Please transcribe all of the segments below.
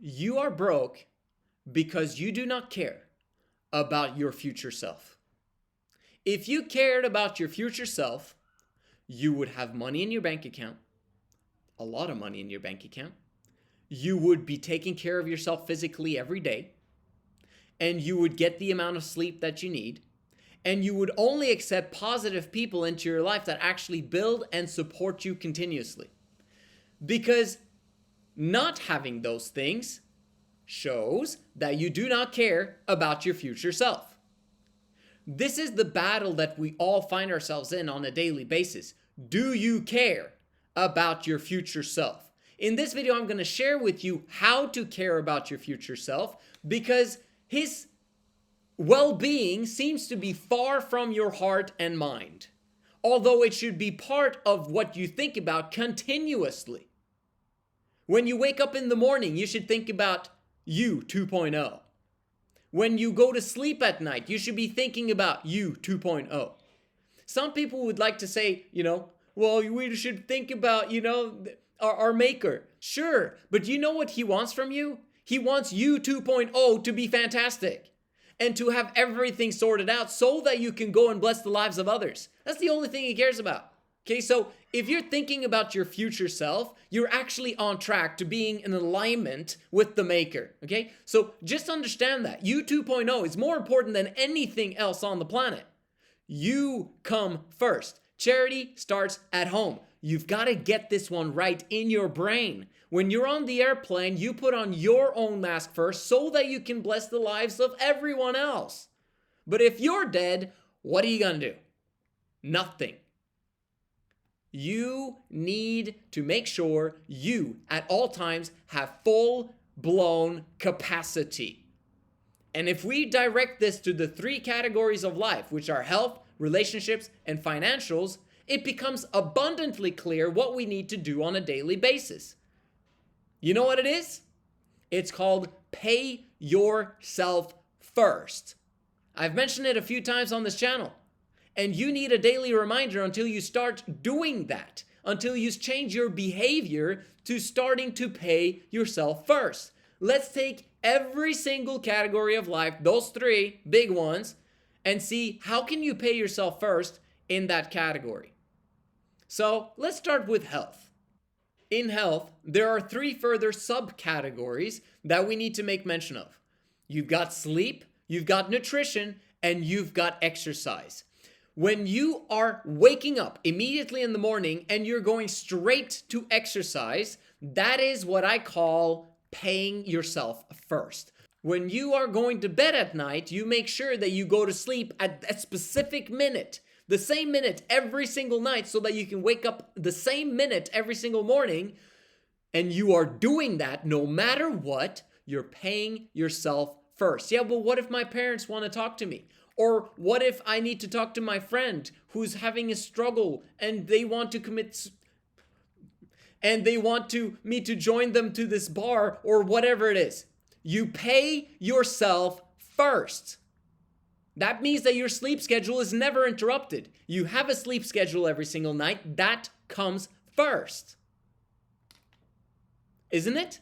You are broke because you do not care about your future self. If you cared about your future self, you would have money in your bank account, a lot of money in your bank account. You would be taking care of yourself physically every day, and you would get the amount of sleep that you need, and you would only accept positive people into your life that actually build and support you continuously. Because not having those things shows that you do not care about your future self. This is the battle that we all find ourselves in on a daily basis. Do you care about your future self? In this video, I'm going to share with you how to care about your future self, because his well-being seems to be far from your heart and mind, although it should be part of what you think about continuously. When you wake up in the morning, you should think about you 2.0. When you go to sleep at night, you should be thinking about you 2.0. Some people would like to say, well, we should think about, our maker. Sure, but you know what he wants from you? He wants you 2.0 to be fantastic and to have everything sorted out so that you can go and bless the lives of others. That's the only thing he cares about. Okay, so if you're thinking about your future self, you're actually on track to being in alignment with the maker. Okay, so just understand that you 2.0 is more important than anything else on the planet. You come first. Charity starts at home. You've got to get this one right in your brain. When you're on the airplane, you put on your own mask first so that you can bless the lives of everyone else. But if you're dead, what are you going to do? Nothing. You need to make sure you, at all times, have full-blown capacity. And if we direct this to the 3 categories of life, which are health, relationships, and financials, it becomes abundantly clear what we need to do on a daily basis. You know what it is? It's called pay yourself first. I've mentioned it a few times on this channel. And you need a daily reminder until you start doing that, until you change your behavior to starting to pay yourself first. Let's take every single category of life, those 3 big ones, and see how can you pay yourself first in that category. So let's start with health. In health, there are 3 further subcategories that we need to make mention of. You've got sleep, you've got nutrition, and you've got exercise. When you are waking up immediately in the morning and you're going straight to exercise, that is what I call paying yourself first. When you are going to bed at night, you make sure that you go to sleep at a specific minute, the same minute every single night, so that you can wake up the same minute every single morning. And you are doing that no matter what, you're paying yourself first. Yeah, but what if my parents want to talk to me? Or what if I need to talk to my friend who's having a struggle and they want to commit and they want me to join them to this bar or whatever it is? You pay yourself first. That means that your sleep schedule is never interrupted. You have a sleep schedule every single night. That comes first. Isn't it?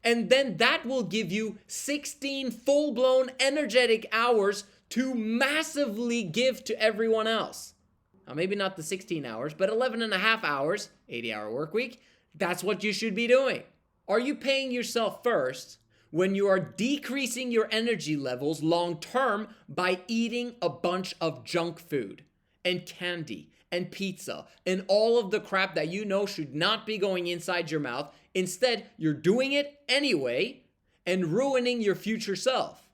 And then that will give you 16 full-blown energetic hours to massively give to everyone else. Now, maybe not the 16 hours, but 11 and a half hours, 80-hour work week, that's what you should be doing. Are you paying yourself first when you are decreasing your energy levels long-term by eating a bunch of junk food and candy and pizza and all of the crap that you know should not be going inside your mouth? Instead, you're doing it anyway and ruining your future self.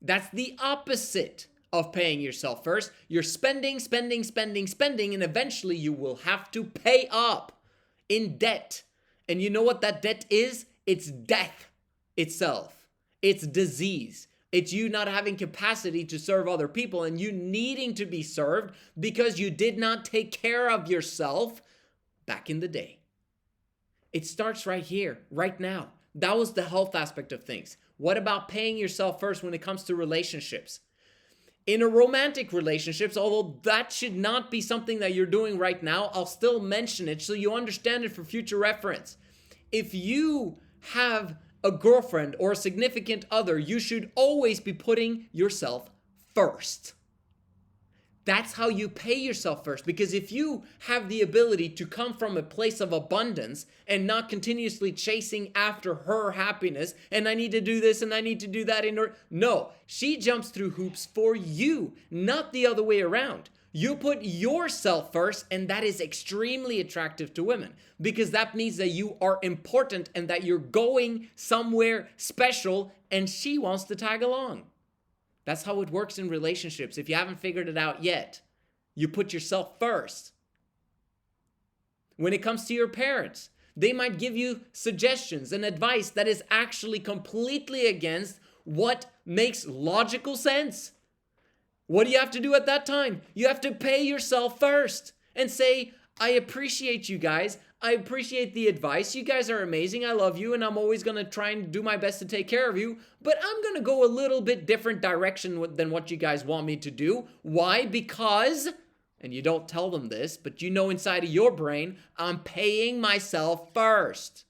That's the opposite of paying yourself first. You're spending, and eventually you will have to pay up in debt. And you know what that debt is? It's death itself. It's disease. It's you not having capacity to serve other people and you needing to be served because you did not take care of yourself back in the day. It starts right here, right now. That was the health aspect of things. What about paying yourself first when it comes to relationships? In a romantic relationships, although that should not be something that you're doing right now, I'll still mention it so you understand it for future reference. If you have a girlfriend or a significant other, you should always be putting yourself first. That's how you pay yourself first. Because if you have the ability to come from a place of abundance and not continuously chasing after her happiness, and I need to do this and I need to do that in order. No, she jumps through hoops for you, not the other way around. You put yourself first, and that is extremely attractive to women because that means that you are important and that you're going somewhere special and she wants to tag along. That's how it works in relationships. If you haven't figured it out yet, you put yourself first. When it comes to your parents, they might give you suggestions and advice that is actually completely against what makes logical sense. What do you have to do at that time? You have to pay yourself first and say, I appreciate you guys. I appreciate the advice. You guys are amazing. I love you, and I'm always going to try and do my best to take care of you. But I'm going to go a little bit different direction than what you guys want me to do. Why? Because, and you don't tell them this, but you know inside of your brain, I'm paying myself first.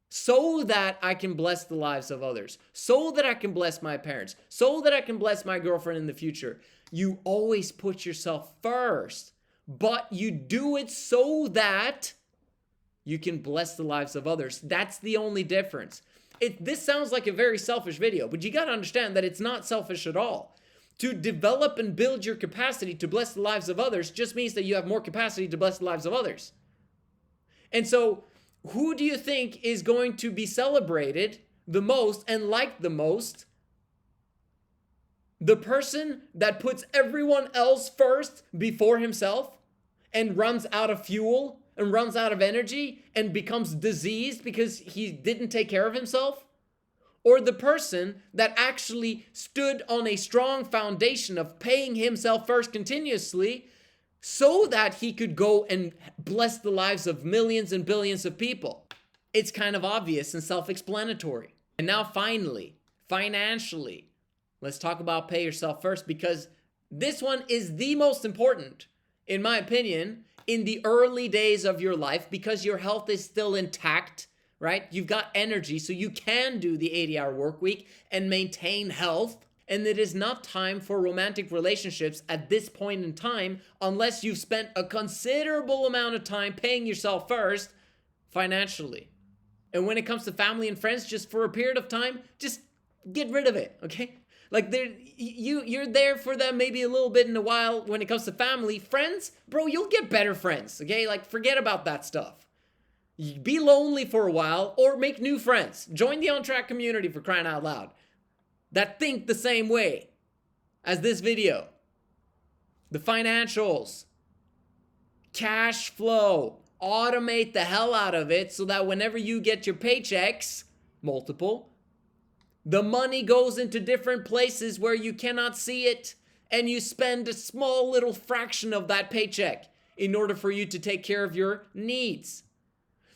So that I can bless the lives of others. So that I can bless my parents. So that I can bless my girlfriend in the future. You always put yourself first. But you do it so that you can bless the lives of others. That's the only difference. This sounds like a very selfish video, but you got to understand that it's not selfish at all. To develop and build your capacity to bless the lives of others just means that you have more capacity to bless the lives of others. And so, who do you think is going to be celebrated the most and liked the most? The person that puts everyone else first before himself and runs out of fuel and runs out of energy and becomes diseased because he didn't take care of himself? Or the person that actually stood on a strong foundation of paying himself first continuously so that he could go and bless the lives of millions and billions of people? It's kind of obvious and self-explanatory. And now finally, financially, let's talk about pay yourself first, because this one is the most important, in my opinion, in the early days of your life, because your health is still intact, right? You've got energy, so you can do the 80-hour work week and maintain health. And it is not time for romantic relationships at this point in time unless you've spent a considerable amount of time paying yourself first financially. And when it comes to family and friends, just for a period of time, just get rid of it, okay? Like you're there for them maybe a little bit in a while. When it comes to family, friends, bro, you'll get better friends, okay? Like forget about that stuff. Be lonely for a while or make new friends. Join the On-Track community, for crying out loud, that think the same way as this video. The financials, cash flow, automate the hell out of it so that whenever you get your paychecks, multiple, the money goes into different places where you cannot see it, and you spend a small little fraction of that paycheck in order for you to take care of your needs.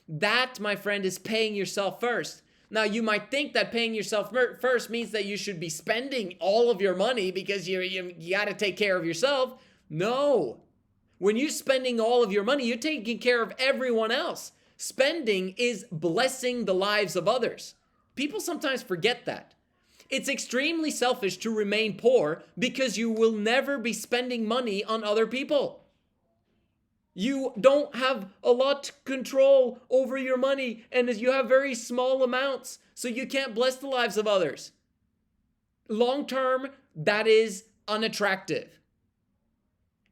That, my friend, is paying yourself first. Now, you might think that paying yourself first means that you should be spending all of your money because you got to take care of yourself. No. When you're spending all of your money, you're taking care of everyone else. Spending is blessing the lives of others. People sometimes forget that. It's extremely selfish to remain poor because you will never be spending money on other people. You don't have a lot of control over your money, and you have very small amounts, so you can't bless the lives of others. Long term, that is unattractive.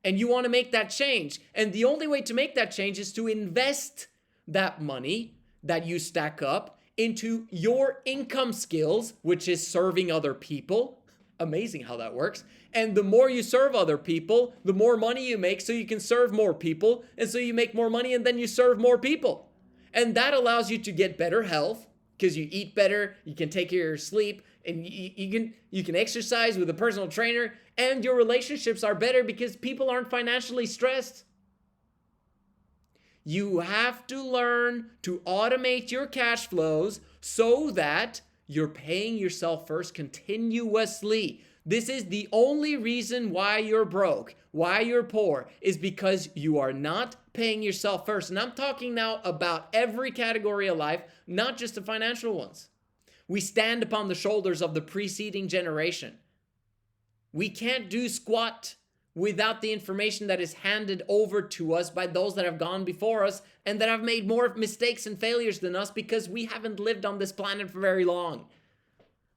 And you want to make that change. And the only way to make that change is to invest that money that you stack up into your income skills, which is serving other people. Amazing how that works. And the more you serve other people, the more money you make, so you can serve more people. And so you make more money and then you serve more people. And that allows you to get better health because you eat better, you can take care of your sleep, and you can exercise with a personal trainer, and your relationships are better because people aren't financially stressed. You have to learn to automate your cash flows so that you're paying yourself first continuously. This is the only reason why you're broke, why you're poor, is because you are not paying yourself first. And I'm talking now about every category of life, not just the financial ones. We stand upon the shoulders of the preceding generation. We can't do squat without the information that is handed over to us by those that have gone before us and that have made more mistakes and failures than us because we haven't lived on this planet for very long.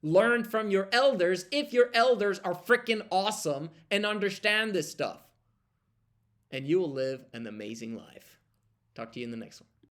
Learn from your elders if your elders are freaking awesome and understand this stuff. And you will live an amazing life. Talk to you in the next one.